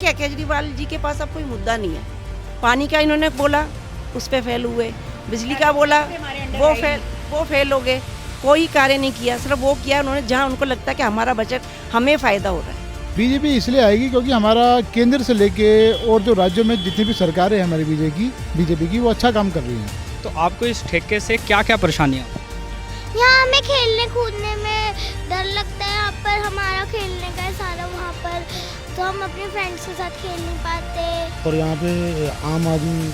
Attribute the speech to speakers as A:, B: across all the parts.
A: क्या केजरीवाल जी के पास अब कोई मुद्दा नहीं है। पानी का इन्होंने बोला, उस पे फेल हुए। बिजली का बोला, वो फेल हो गए। कोई कार्य नहीं किया, सिर्फ वो किया उन्होंने जहां उनको लगता है कि हमारा बजट हमें फायदा हो रहा है।
B: बीजेपी इसलिए आएगी क्योंकि हमारा केंद्र से लेके और जो राज्यों में जितनी भी सरकारें हैं हमारी बीजेपी की वो अच्छा काम कर रही हैं।
C: तो आपको इस ठेके से क्या क्या परेशानियाँ?
D: यहाँ हमें खेलने कूदने में डर लगता है। यहाँ पर हमारा खेलने का है सारा वहाँ पर, तो हम अपने फ्रेंड्स के साथ खेल नहीं पाते।
E: और यहाँ पे आम आदमी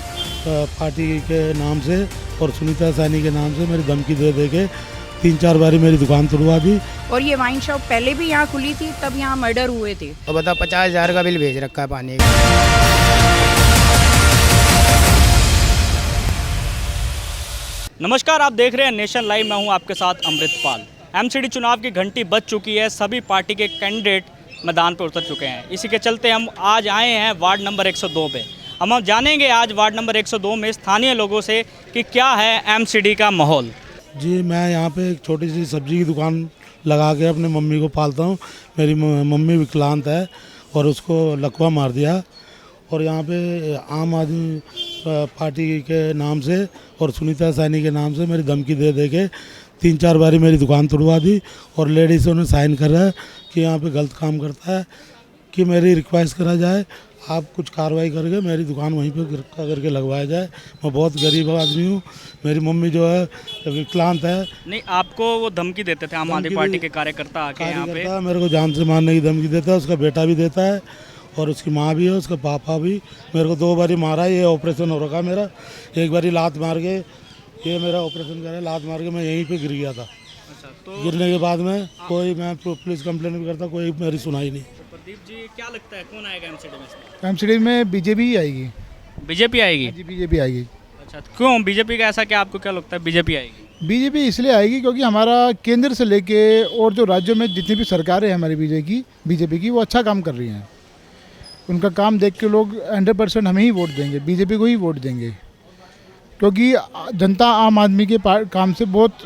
E: पार्टी के नाम से और सुनीता सैनी के नाम से मेरी धमकी दे के 3-4 बारी मेरी दुकान तोड़वा दी।
F: और ये वाइन शॉप पहले भी यहाँ खुली थी, तब यहाँ मर्डर हुए थे।
G: तो बताओ 50,000 का बिल भेज रखा है पानी का।
C: नमस्कार, आप देख रहे हैं नेशन लाइव। मैं हूं आपके साथ अमृतपाल। एमसीडी चुनाव की घंटी बज चुकी है, सभी पार्टी के कैंडिडेट मैदान पर उतर चुके हैं। इसी के चलते हम आज आए हैं वार्ड नंबर 102 पे। हम जानेंगे आज वार्ड नंबर 102 में स्थानीय लोगों से कि क्या है एमसीडी का माहौल।
E: जी, मैं यहाँ पे एक छोटी सी सब्जी की दुकान लगा के अपनी मम्मी को पालता हूँ। मेरी मम्मी विकलांग है और उसको लकवा मार दिया। और यहाँ पे आम आदमी पार्टी के नाम से और सुनीता सैनी के नाम से मेरी धमकी दे के 3-4 बारी मेरी दुकान तोड़वा दी। और लेडीज़ों ने साइन कर रहा है कि यहाँ पे गलत काम करता है, कि मेरी रिक्वेस्ट करा जाए, आप कुछ कार्रवाई करके मेरी दुकान वहीं पे करके लगवाया जाए। मैं बहुत गरीब आदमी हूँ, मेरी मम्मी जो है विकलांग है।
C: नहीं, आपको वो धमकी देते थे आम आदमी पार्टी के कार्यकर्ता आके यहाँ पे?
E: मेरे को जान से मारने की धमकी देता है, उसका बेटा भी देता है और उसकी माँ भी है, उसका पापा भी। मेरे को 2 बारी मारा। ये ऑपरेशन हो रखा मेरा। एक बारी लात मार के, ये मेरा ऑपरेशन कर रहा है, लात मार के मैं यहीं पे गिर गया था।
C: अच्छा, तो
E: गिरने के बाद में मैं पुलिस कंप्लेंट भी करता, कोई मेरी सुनाई नहीं।
C: तो प्रदीप जी, क्या लगता है कौन आएगा एमसीडी में?
B: एमसीडी में बीजेपी ही आएगी।
C: बीजेपी आएगी?
B: जी, बीजेपी आएगी।
C: अच्छा, क्यों बीजेपी का ऐसा, क्या आपको क्या लगता है बीजेपी आएगी?
B: बीजेपी इसलिए आएगी क्योंकि हमारा केंद्र से लेके और जो राज्यों में जितनी भी सरकारें हैं हमारी बीजेपी की वो अच्छा काम कर रही हैं। उनका काम देख के लोग 100% हमें ही वोट देंगे, बीजेपी को ही वोट देंगे। क्योंकि जनता आम आदमी के काम से बहुत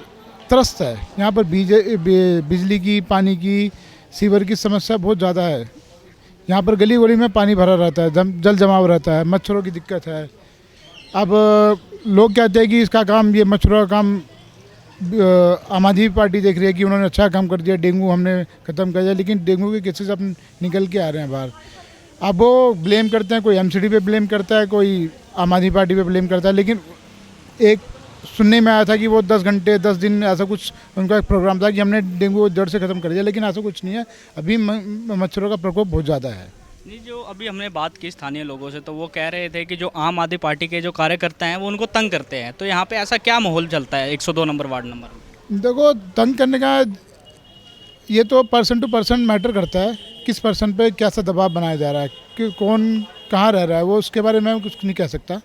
B: त्रस्त है। यहाँ पर बिजली की, पानी की, सीवर की समस्या बहुत ज़्यादा है। यहाँ पर गली गली में पानी भरा रहता है, जल जमाव रहता है, मच्छरों की दिक्कत है। अब लोग कहते हैं कि इसका काम, ये मच्छरों का काम आम आदमी पार्टी देख रही है कि उन्होंने अच्छा काम कर दिया, डेंगू हमने ख़त्म कर दिया, लेकिन डेंगू के केसेस अब निकल के आ रहे हैं बाहर। अब वो ब्लेम करते हैं, कोई एमसीडी पे ब्लेम करता है, कोई आम आदमी पार्टी पे ब्लेम करता है। लेकिन एक सुनने में आया था कि वो 10 घंटे 10 दिन ऐसा कुछ उनका एक प्रोग्राम था कि हमने डेंगू जड़ से ख़त्म कर दिया, लेकिन ऐसा कुछ नहीं है। अभी मच्छरों का प्रकोप बहुत ज़्यादा है।
C: नहीं, जो अभी हमने बात की स्थानीय लोगों से, तो वो कह रहे थे कि जो आम आदमी पार्टी के जो कार्यकर्ता हैं वो उनको तंग करते हैं। तो यहाँ पे ऐसा क्या माहौल चलता है 102 नंबर वार्ड नंबर में?
B: देखो, तंग करने का ये तो पर्सन टू पर्सन मैटर करता है, किस पर्सन पे कैसा दबाव बनाया जा रहा है, कि कौन कहाँ रह रहा है, वो उसके बारे में कुछ नहीं कह सकता।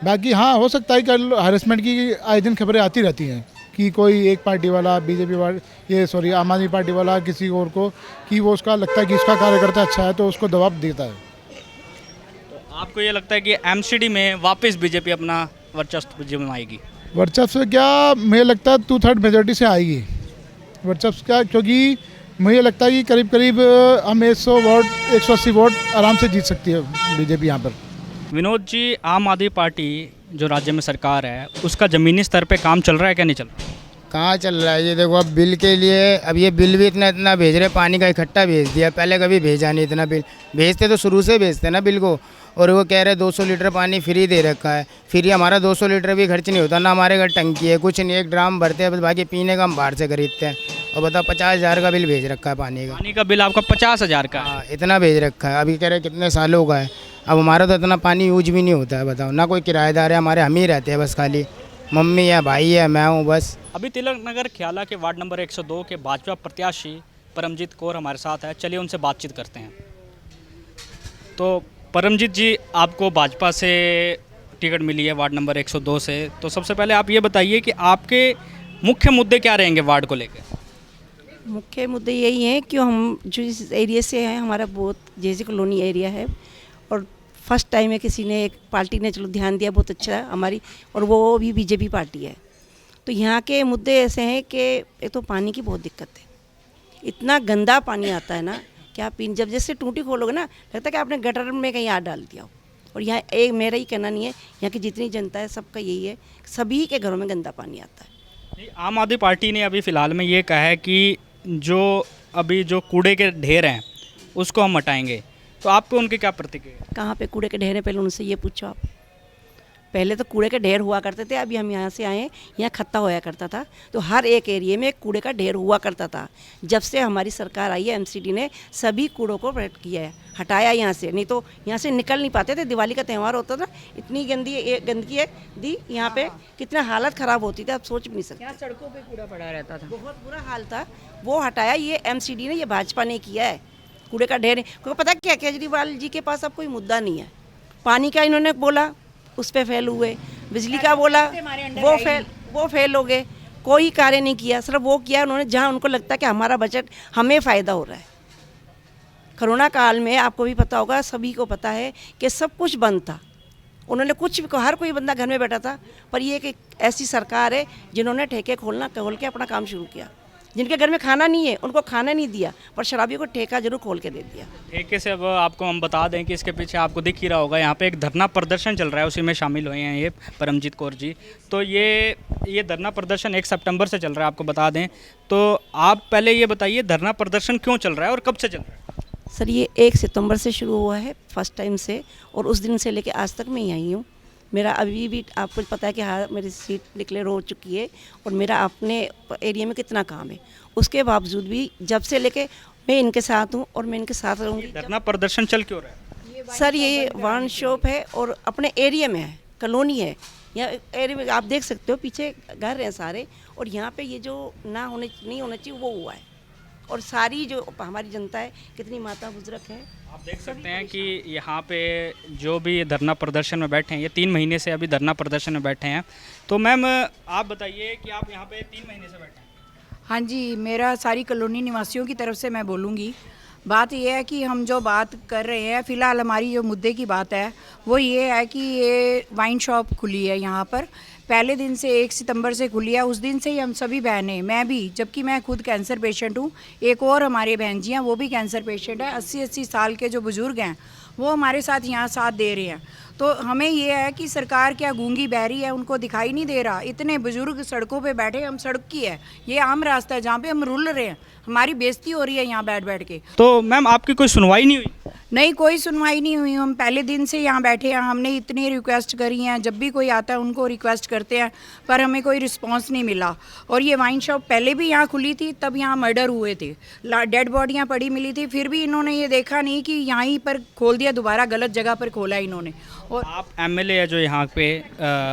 B: बाकी हाँ, हो सकता है कि हरेसमेंट की आए दिन खबरें आती रहती हैं कि कोई एक पार्टी वाला आम आदमी पार्टी वाला किसी और को, कि वो उसका लगता है कि इसका कार्यकर्ता अच्छा है तो उसको दबाव देता है।
C: तो आपको ये लगता है कि एमसीडी में वापस बीजेपी अपना वर्चस्व जमाएगी?
B: वर्चस्व क्या, मुझे लगता है 2/3 मेजोरिटी से आएगी वर्चस्व क्या, क्योंकि मुझे लगता है कि करीब करीब हम 180 वोट आराम से जीत सकती है बीजेपी यहाँ पर।
C: विनोद जी, आम आदमी पार्टी जो राज्य में सरकार है उसका ज़मीनी स्तर पे काम चल रहा है क्या नहीं चल रहा?
G: कहाँ चल रहा है ये? देखो, अब बिल के लिए, अब ये बिल भी इतना भेज रहे, पानी का इकट्ठा भेज दिया। पहले कभी भेजा नहीं इतना बिल। भेजते तो शुरू से भेजते ना बिल को। और वो कह रहे 200 लीटर पानी फ्री दे रखा है। फिर हमारा 200 लीटर भी खर्च नहीं होता, ना हमारे घर टंकी है, कुछ नहीं। 1 ड्राम भरते हैं बस, बाकी पीने का हम बाहर से खरीदते हैं। और बताओ 50,000 का बिल भेज रखा है पानी का।
C: पानी का बिल आपका 50,000 का?
G: हाँ, इतना भेज रखा है। अभी कह रहे कितने सालों का है। अब हमारा तो इतना पानी यूज भी नहीं होता है। बताओ, ना कोई किराएदार है, हमारे हम ही रहते हैं बस, खाली मम्मी है, भाई है, मैं हूँ बस।
C: अभी तिलक नगर ख्याला के वार्ड नंबर 102 के भाजपा प्रत्याशी परमजीत कौर हमारे साथ है। चलिए उनसे बातचीत करते हैं। तो परमजीत जी, आपको भाजपा से टिकट मिली है वार्ड नंबर 102 से, तो सबसे पहले आप ये बताइए कि आपके मुख्य मुद्दे क्या रहेंगे वार्ड को लेकर?
A: मुख्य मुद्दे यही हैं कि हम जो इस एरिया से हैं, हमारा बहुत जेजे कॉलोनी एरिया है और फर्स्ट टाइम है किसी ने, एक पार्टी ने चलो ध्यान दिया, बहुत अच्छा है हमारी, और वो भी बीजेपी पार्टी है। तो यहाँ के मुद्दे ऐसे हैं कि एक तो पानी की बहुत दिक्कत है, इतना गंदा पानी आता है ना क्या पीन जब जैसे टूटी खोलोगे ना, लगता है कि आपने गटर में कहीं हाथ डाल दिया हो। और यहाँ एक मेरा ही कहना नहीं है, यहाँ की जितनी जनता है सबका यही है, सभी के घरों में गंदा पानी आता है।
C: नहीं, आम आदमी पार्टी ने अभी फ़िलहाल में ये कहा है कि जो कूड़े के ढेर हैं उसको हम हटाएंगे, तो आपको उनकी क्या प्रतिक्रिया है?
A: कहाँ पे कूड़े के ढेर हैं, पहले उनसे ये पूछो आप। पहले तो कूड़े के ढेर हुआ करते थे, अभी हम यहाँ से आए, यहाँ खत्ता होया करता था, तो हर एक एरिया में कूड़े का ढेर हुआ करता था। जब से हमारी सरकार आई है, एमसीडी ने सभी कूड़ों को हट किया है, हटाया यहाँ से, नहीं तो यहाँ से निकल नहीं पाते थे। दिवाली का त्यौहार होता था, इतनी गंदगी है दी यहाँ पे, कितना हालत ख़राब होती थी, आप सोच भी नहीं सकते।
F: यहाँ सड़कों पे कूड़ा पड़ा रहता था,
A: बहुत बुरा हाल था, वो हटाया ये एमसीडी ने, ये भाजपा ने किया है। कूड़े का ढेर, क्योंकि पता क्या, केजरीवाल जी के पास अब कोई मुद्दा नहीं है। पानी का इन्होंने बोला, उस पर फेल हुए, बिजली का बोला, वो फेल हो गए, कोई कार्य नहीं किया। सिर्फ वो किया उन्होंने जहाँ उनको लगता है कि हमारा बजट हमें फ़ायदा हो रहा है। कोरोना काल में आपको भी पता होगा, सभी को पता है कि सब कुछ बंद था, उन्होंने कुछ भी, हर कोई बंदा घर में बैठा था, पर ये एक ऐसी सरकार है जिन्होंने ठेके खोल के अपना काम शुरू किया। जिनके घर में खाना नहीं है उनको खाना नहीं दिया, पर शराबियों को ठेका जरूर खोल के दे दिया।
C: ठेके से अब आपको हम बता दें कि इसके पीछे आपको दिख ही रहा होगा, यहाँ पे एक धरना प्रदर्शन चल रहा है, उसी में शामिल हुए हैं ये परमजीत कौर जी। तो ये धरना प्रदर्शन 1 सितंबर से चल रहा है, आपको बता दें। तो आप पहले ये बताइए, धरना प्रदर्शन क्यों चल रहा है और कब से चल रहा है?
A: सर ये 1 सितंबर से शुरू हुआ है फर्स्ट टाइम से, और उस दिन से लेके आज तक मैं ही आई हूँ। मेरा अभी भी आपको पता है कि हाँ मेरी सीट डिक्लेयर हो चुकी है, और मेरा अपने एरिया में कितना काम है, उसके बावजूद भी जब से लेके मैं इनके साथ हूँ और मैं इनके साथ रहूँगी।
C: धरना प्रदर्शन चल क्यों रहा है?
A: सर ये वाइन शॉप है और अपने एरिया में है, कॉलोनी है, यहाँ एरिया में आप देख सकते हो, पीछे घर हैं सारे, और यहाँ पे ये जो नहीं होना चाहिए वो हुआ है। और सारी जो हमारी जनता है, कितनी माता बुजुर्ग है,
C: आप देख सकते हैं कि यहाँ पे जो भी धरना प्रदर्शन में बैठे हैं, ये 3 महीने से अभी धरना प्रदर्शन में बैठे हैं। तो मैम आप बताइए कि आप यहाँ पे 3 महीने से बैठे हैं।
F: हाँ जी, मेरा सारी कॉलोनी निवासियों की तरफ से मैं बोलूँगी। बात ये है कि हम जो बात कर रहे हैं, फ़िलहाल हमारी जो मुद्दे की बात है वो ये है कि ये वाइन शॉप खुली है यहाँ पर, पहले दिन से 1 सितंबर से खुली है। उस दिन से ही हम सभी बहनें, मैं भी, जबकि मैं खुद कैंसर पेशेंट हूँ, एक और हमारे बहन जी हैं वो भी कैंसर पेशेंट है, 80-80 साल के जो बुज़ुर्ग हैं वो हमारे साथ यहाँ साथ दे रहे हैं। तो हमें ये है कि सरकार क्या गूंगी बहरी है, उनको दिखाई नहीं दे रहा? इतने बुजुर्ग सड़कों पे बैठे, हम सड़क की है, ये आम रास्ता है जहाँ पे हम रुल रहे हैं, हमारी बेइज्जती हो रही है यहाँ बैठ बैठ के।
C: तो मैम आपकी कोई सुनवाई नहीं हुई?
F: नहीं, कोई सुनवाई नहीं हुई। हम पहले दिन से यहाँ बैठे हैं, हमने इतनी रिक्वेस्ट करी हैं, जब भी कोई आता है उनको रिक्वेस्ट करते हैं, पर हमें कोई रिस्पांस नहीं मिला। और ये वाइन शॉप पहले भी यहाँ खुली थी, तब यहाँ मर्डर हुए थे, डेड बॉडियाँ पड़ी मिली थी, फिर भी इन्होंने ये देखा नहीं कि यहीं पर खोल दिया, दोबारा गलत जगह पर खोला इन्होंने। और
C: आप एमएलए है जो यहाँ पे,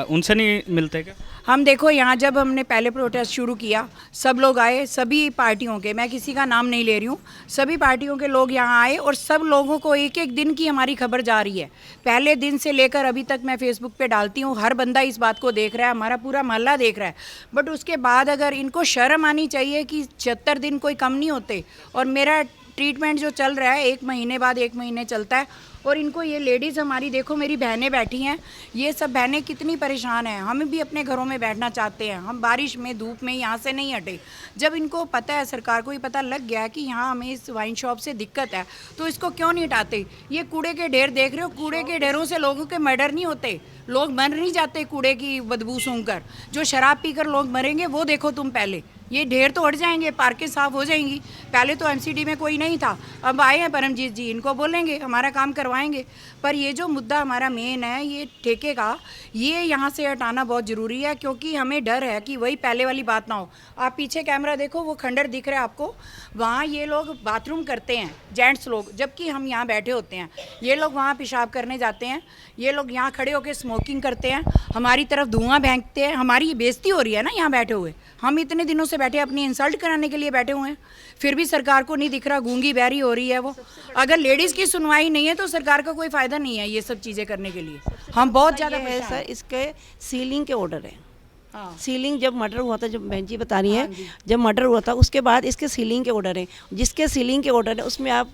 C: उनसे नहीं मिलते क्या?
F: हम देखो, यहाँ जब हमने पहले प्रोटेस्ट शुरू किया, सब लोग आए, सभी पार्टियों के, मैं किसी का नाम नहीं ले रही हूँ, सभी पार्टियों के लोग यहाँ आए, और सब लोगों को एक एक दिन की हमारी खबर जा रही है। पहले दिन से लेकर अभी तक मैं फेसबुक पे डालती हूँ, हर बंदा इस बात को देख रहा है, हमारा पूरा मोहल्ला देख रहा है। बट उसके बाद अगर इनको शर्म आनी चाहिए कि 76 दिन कोई कम नहीं होते, और मेरा ट्रीटमेंट जो चल रहा है 1 महीने बाद 1 महीने चलता है, और इनको ये लेडीज़ हमारी देखो, मेरी बहनें बैठी हैं, ये सब बहनें कितनी परेशान हैं। हम भी अपने घरों में बैठना चाहते हैं, हम बारिश में धूप में यहाँ से नहीं हटे। जब इनको पता है, सरकार को ही पता लग गया कि यहाँ हमें इस वाइन शॉप से दिक्कत है, तो इसको क्यों नहीं हटाते? ये कूड़े के ढेर देख रहे हो, कूड़े के ढेरों से लोगों के मर्डर नहीं होते, लोग मर नहीं जाते कूड़े की बदबू सूंघकर। जो शराब पीकर लोग मरेंगे वो देखो तुम पहले, ये ढेर तो हट जाएंगे, पार्कें साफ हो जाएंगी। पहले तो एमसीडी में कोई नहीं था, अब आए हैं परमजीत जी, इनको बोलेंगे, हमारा काम करवाएंगे। पर ये जो मुद्दा हमारा मेन है, ये ठेके का, ये यहाँ से हटाना बहुत ज़रूरी है, क्योंकि हमें डर है कि वही पहले वाली बात ना हो। आप पीछे कैमरा देखो, वो खंडर दिख रहा है आपको, वहाँ ये लोग बाथरूम करते हैं, जेंट्स लोग, जबकि हम यहाँ बैठे होते हैं। ये लोग वहाँ पेशाब करने जाते हैं, ये लोग यहाँ खड़े होकर स्मोकिंग करते हैं, हमारी तरफ धुआं फेंकते हैं। हमारी बेइज्जती हो रही है ना यहाँ बैठे हुए, हम इतने दिनों से बैठे अपनी इंसल्ट कराने के लिए बैठे हुए हैं, फिर भी सरकार को नहीं दिख रहा, गूंगी बहरी हो रही है वो। अगर लेडीज़ की सुनवाई नहीं है तो सरकार का कोई फ़ायदा नहीं है ये सब चीज़ें करने के लिए। हम बहुत ज़्यादा
A: है सर, इसके सीलिंग के ऑर्डर है।
F: हाँ।
A: सीलिंग जब मर्डर हुआ था, जब बहन जी बता रही है, जब मर्डर हुआ था उसके बाद इसके सीलिंग के ऑर्डर हैं, जिसके सीलिंग के ऑर्डर है उसमें आप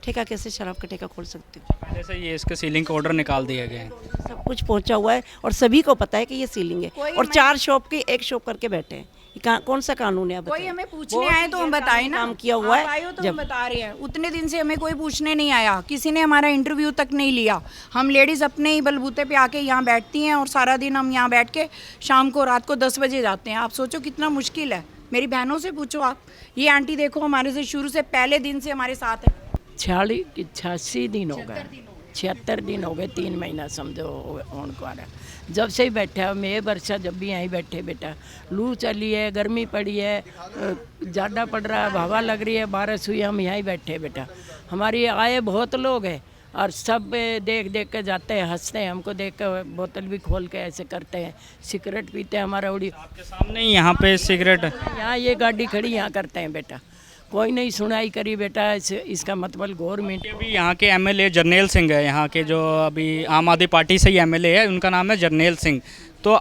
A: ठेका कैसे शराब का ठेका खोल सकते हो?
C: पहले से ये इसके सीलिंग का ऑर्डर निकाल दिया गया है,
A: सब कुछ पहुंचा हुआ है और सभी को पता है कि ये सीलिंग है, और 4 शॉप की 1 शॉप करके बैठे हैं, कौन सा कानून है? आप
F: कोई
A: बताइए।
F: हमें
A: बहुत
F: पूछने आए तो हम
A: clear
F: बताएं ना।
A: काम किया हुआ
F: आप आए हो
A: है।
F: तो हम बता रहे हैं। उतने दिन से हमें कोई पूछने नहीं आया, किसी ने हमारा इंटरव्यू तक नहीं लिया। हम लेडीज़ अपने ही बलबूते पे आके यहाँ बैठती हैं और सारा दिन हम यहाँ बैठ के शाम को रात को 10 बजे जाते हैं। आप सोचो कितना मुश्किल है। मेरी बहनों से पूछो आप। ये आंटी देखो हमारे से शुरू से पहले दिन से हमारे साथ है।
H: 86 दिन हो गए, 76 दिन हो गए, 3 महीना समझो उनको आ रहा। जब से ही बैठा मैं वर्षा जब भी यहीं बैठे बेटा, लू चली है, गर्मी पड़ी है, ज़्यादा पड़ रहा है, हवा लग रही है, बारिश हुई, हम यहीं बैठे बेटा। हमारी आए बहुत लोग हैं और सब देख देख के जाते हैं, हंसते हैं, हमको देख कर बोतल भी खोल के ऐसे करते हैं, सिगरेट पीते हैं। हमारा उड़ी
C: आपके सामने ही यहाँ पे सिगरेट
H: यहाँ ये गाड़ी खड़ी यहाँ करते हैं बेटा, कोई नहीं सुनाई करी बेटा। इसका मतलब गवर्नमेंट।
C: अभी यहाँ के एमएलए जरनैल सिंह है, यहाँ के जो अभी आम आदमी पार्टी से ही एमएलए है, उनका नाम है जरनैल सिंह। तो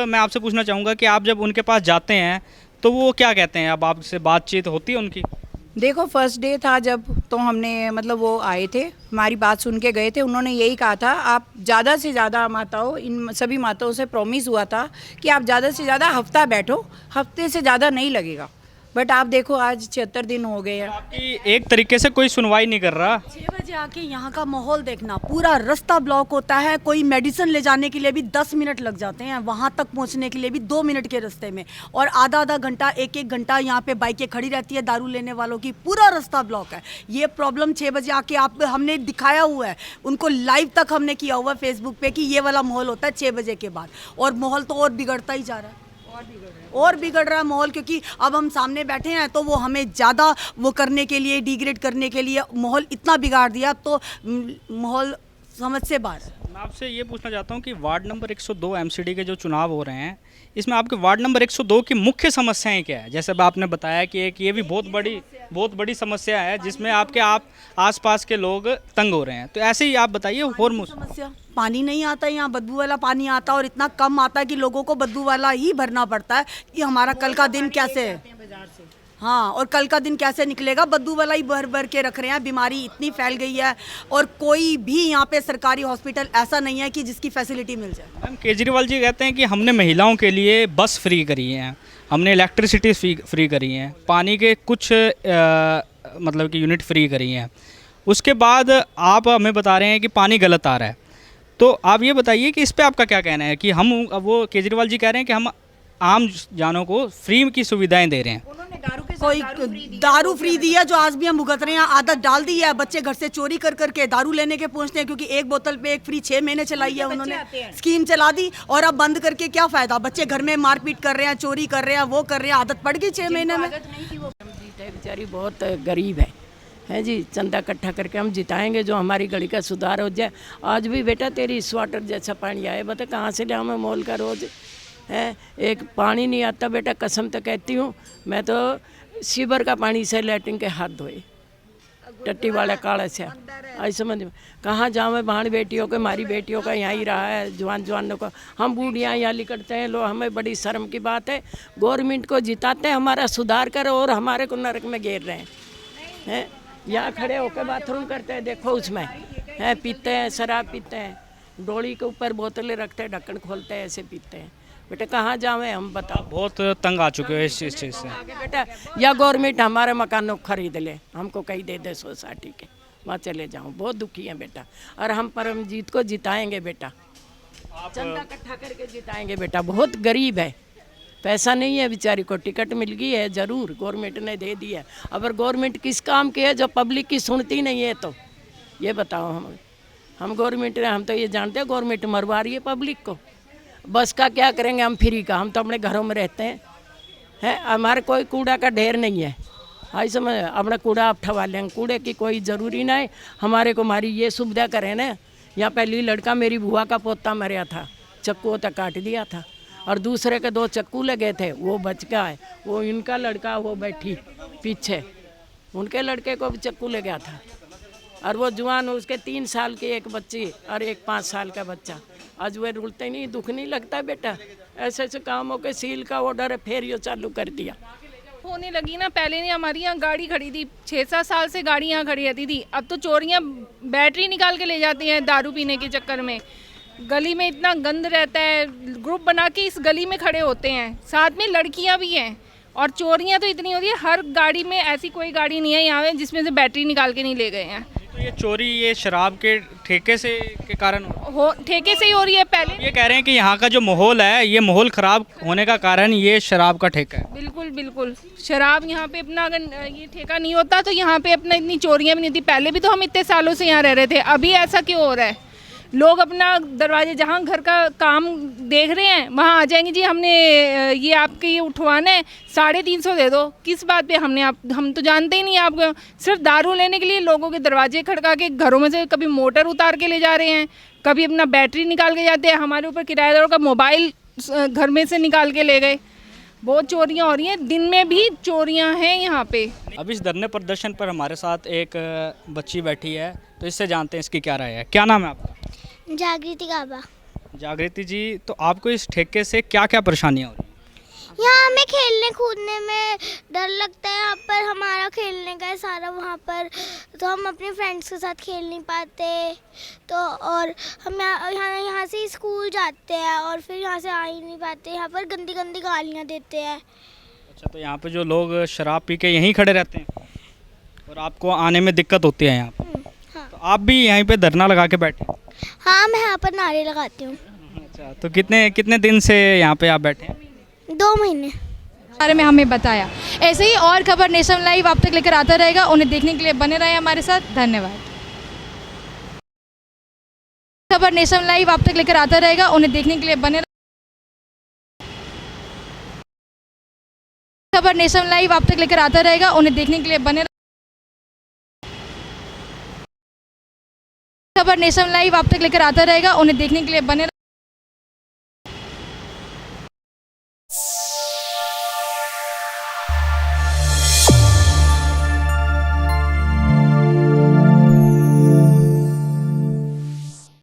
C: मैं आपसे पूछना चाहूँगा कि आप जब उनके पास जाते हैं तो वो क्या कहते हैं? अब आपसे बातचीत होती है उनकी?
F: देखो फर्स्ट डे था जब, तो हमने मतलब वो आए थे, हमारी बात सुन के गए थे। उन्होंने यही कहा था आप ज़्यादा से ज़्यादा माताओं, इन सभी माताओं से प्रॉमिस हुआ था कि आप ज़्यादा से ज़्यादा हफ्ता बैठो, हफ्ते से ज़्यादा नहीं लगेगा। बट आप देखो आज 76 दिन हो गए हैं।
C: आपकी एक तरीके से कोई सुनवाई नहीं कर रहा।
I: 6 बजे आके यहाँ का माहौल देखना, पूरा रास्ता ब्लॉक होता है। कोई मेडिसिन ले जाने के लिए भी 10 मिनट लग जाते हैं, वहाँ तक पहुँचने के लिए भी 2 मिनट के रास्ते में, और आधा आधा घंटा, एक एक घंटा यहाँ पे बाइकें खड़ी रहती है दारू लेने वालों की। पूरा रास्ता ब्लॉक है। ये प्रॉब्लम 6 बजे आके आप हमने दिखाया हुआ है, उनको लाइव तक हमने किया हुआ है फेसबुक पे कि ये वाला माहौल होता है 6 बजे के बाद। और माहौल तो और बिगड़ता ही जा रहा है, और बिगड़ रहा है माहौल, क्योंकि अब हम सामने बैठे हैं तो वो हमें ज़्यादा वो करने के लिए, डिग्रेड करने के लिए माहौल इतना बिगाड़ दिया, तो माहौल समझ से बाहर है।
C: मैं आपसे ये पूछना चाहता हूँ कि वार्ड नंबर 102 एमसीडी के जो चुनाव हो रहे हैं, इसमें आपके वार्ड नंबर 102 की मुख्य समस्याएं क्या है? जैसे अब आपने बताया कि एक ये भी बहुत बड़ी समस्या है जिसमें आपके आसपास के लोग तंग हो रहे हैं, तो ऐसे ही आप बताइए। और
I: समस्या पानी नहीं आता है यहाँ, बदबू वाला पानी आता है, और इतना कम आता है कि लोगों को बदबू वाला ही भरना पड़ता है कि हमारा कल का दिन कैसे है। हाँ, और कल का दिन कैसे निकलेगा? बदबू वाला ही भर भर के रख रहे हैं। बीमारी इतनी फैल गई है, और कोई भी यहाँ पे सरकारी हॉस्पिटल ऐसा नहीं है कि जिसकी फैसिलिटी मिल जाए।
C: मैम, केजरीवाल जी कहते हैं कि हमने महिलाओं के लिए बस फ्री करी है, हमने इलेक्ट्रिसिटी फ्री करी है, पानी के कुछ मतलब कि यूनिट फ्री करी हैं। उसके बाद आप हमें बता रहे हैं कि पानी गलत आ रहा है। तो आप ये बताइए कि इस पे आपका क्या कहना है कि वो केजरीवाल जी कह रहे हैं कि हम आम जानों को फ्री की सुविधाएं दे रहे हैं।
F: उन्होंने दारू के
I: कोई दारू फ्री दी है जो आज भी हम भुगत रहे हैं। आदत डाल दी है, बच्चे घर से चोरी कर करके दारू लेने के पहुंचते हैं, क्योंकि एक बोतल पे एक फ्री 6 महीने चलाई है उन्होंने, स्कीम चला दी। और अब बंद करके क्या फायदा? बच्चे घर में मारपीट कर रहे हैं, चोरी कर रहे हैं, वो कर रहे हैं, आदत पड़ गई 6 महीने में।
H: बेचारी बहुत गरीब है जी, चंदा इकट्ठा करके हम जिताएंगे जो हमारी गली का सुधार हो जाए। आज भी बेटा तेरी इस वाटर जैसा पानी आए, बता कहाँ से लाऊं मैं मोल का रोज है? एक पानी नहीं आता बेटा, कसम तो कहती हूँ मैं, तो सीवर का पानी से लैट्रिन के हाथ धोए, टट्टी वाले काले से। आई समझ में कहाँ जाऊँ मैं? भाण बेटियों के, हमारी बेटियों का यहाँ ही रहा है, जवानों का। हम बूढ़ियाँ यहाँ लिकड़ते हैं, लो हमें बड़ी शर्म की बात है। गवर्नमेंट को जिताते हैं, हमारा सुधार करो, और हमारे को नरक में घेर रहे हैं। यहाँ खड़े होकर बाथरूम करते हैं, देखो उसमें है, पीते हैं, शराब पीते हैं, डोली के ऊपर बोतलें रखते हैं, ढक्कन खोलते हैं, ऐसे पीते हैं। बेटा कहाँ जावें हम, बताओ।
C: बहुत तंग आ चुके हो इस चीज़ से।
H: बेटा या गवर्नमेंट हमारे मकानों को खरीद ले, हमको कहीं दे दे सोसाइटी के, वहाँ चले जाऊँ। बहुत दुखी हैं बेटा, और हम परमजीत को जिताएंगे बेटा, चंदा इकट्ठा करके जिताएंगे बेटा। बहुत गरीब है, पैसा नहीं है बेचारी को, टिकट मिल गई है ज़रूर, गवर्नमेंट ने दे दी है। अगर गवर्नमेंट किस काम की है जो पब्लिक की सुनती नहीं है, तो ये बताओ। हम गवर्नमेंट, हम तो ये जानते हैं गवर्नमेंट मरवा रही है पब्लिक को। बस का क्या करेंगे हम फ्री का? हम तो अपने घरों में रहते हैं, हमारे कोई कूड़ा का ढेर नहीं है। हाई समझ, अपना कूड़ा आप ठवा लेंगे, कूड़े की कोई ज़रूरी नहीं। हमारे को हमारी ये सुविधा करें ना। यहाँ पहली लड़का मेरी बुआ का पोता मरा था, चक्कू तक काट दिया था, और दूसरे के 2 चक्कू लगे थे, वो बच गया है। वो इनका लड़का वो बैठी पीछे, उनके लड़के को भी चक्कू ले गया था, और वो जवान, उसके 3 साल की एक बच्ची और एक 5 साल का बच्चा। आज वे रुलते नहीं, दुख नहीं लगता बेटा? ऐसे ऐसे कामों के सील का ऑर्डर है, फिर ये चालू कर दिया।
J: होने लगी ना, पहले नहीं हमारी यहाँ गाड़ी खड़ी थी, 6-7 साल से गाड़ी यहाँ खड़ी रहती थी। अब तो चोरियाँ बैटरी निकाल के ले जाती हैं दारू पीने के चक्कर में। गली में इतना गंद रहता है, ग्रुप बना के इस गली में खड़े होते हैं, साथ में लड़कियां भी हैं, और चोरियां तो इतनी हो रही है, हर गाड़ी में ऐसी कोई गाड़ी नहीं है यहाँ पे जिसमें से बैटरी निकाल के नहीं ले गए हैं।
C: तो ये चोरी ये शराब के ठेके से के कारण
J: हो ठेके से ही हो रही है। पहले
C: ये कह रहे हैं कि यहाँ का जो माहौल है, ये माहौल ख़राब होने का कारण ये शराब का ठेका है।
J: बिल्कुल बिल्कुल, शराब यहाँ पे अपना अगर ये ठेका नहीं होता तो यहाँ पे अपना इतनी चोरियाँ भी नहीं थी। पहले भी तो हम इतने सालों से यहाँ रह रहे थे, अभी ऐसा क्यों हो रहा है? लोग अपना दरवाजे जहाँ घर का काम देख रहे हैं वहाँ आ जाएंगे, जी हमने ये आपके ये उठवाना है 350 दे दो। किस बात पे? हम तो जानते ही नहीं आपको। सिर्फ दारू लेने के लिए लोगों के दरवाजे खड़का के घरों में से कभी मोटर उतार के ले जा रहे हैं, कभी अपना बैटरी निकाल के जाते हैं। हमारे ऊपर किराएदारों का मोबाइल घर में से निकाल के ले गए। बहुत चोरियां हो रही हैं, दिन में भी चोरियां हैं यहाँ पे।
C: अब इस धरने प्रदर्शन पर हमारे साथ एक बच्ची बैठी है, तो इससे जानते हैं इसकी क्या राय है। क्या नाम है आपका?
D: जागृति गाबा।
C: जागृति जी, तो आपको इस ठेके से क्या क्या परेशानियाँ हो रही हैं?
D: यहाँ हमें खेलने कूदने में डर लगता है। यहाँ पर हमारा खेलने का है सारा, वहाँ पर तो हम अपने फ्रेंड्स के साथ खेल नहीं पाते। तो और हम यहाँ से स्कूल जाते हैं और फिर यहाँ से आ ही नहीं पाते। यहाँ पर गंदी गंदी गालियाँ देते हैं।
C: अच्छा, तो यहाँ पे जो लोग शराब पी के यहीं खड़े रहते हैं और आपको आने में दिक्कत होती है यहाँ पर।
D: हाँ।
C: तो आप भी यहीं पे धरना लगा के बैठे हैं?
D: हाँ, मैं यहाँ पर नारे लगाती हूँ।
C: अच्छा, तो कितने दिन से यहाँ पे आप बैठे हैं?
D: 2 महीने।
K: बारे में हमें बताया। ऐसे ही और खबर नेशन लाइव आप तक लेकर आता रहेगा, उन्हें देखने के लिए बने रहे हमारे साथ। धन्यवाद। खबर नेशन लाइव आप तक लेकर आता रहेगा, उन्हें देखने के लिए बने खबर नेशन लाइव आप तक लेकर आता रहेगा, उन्हें देखने के लिए बने खबर नेशन लाइव आप तक लेकर आता रहेगा, उन्हें देखने के लिए बने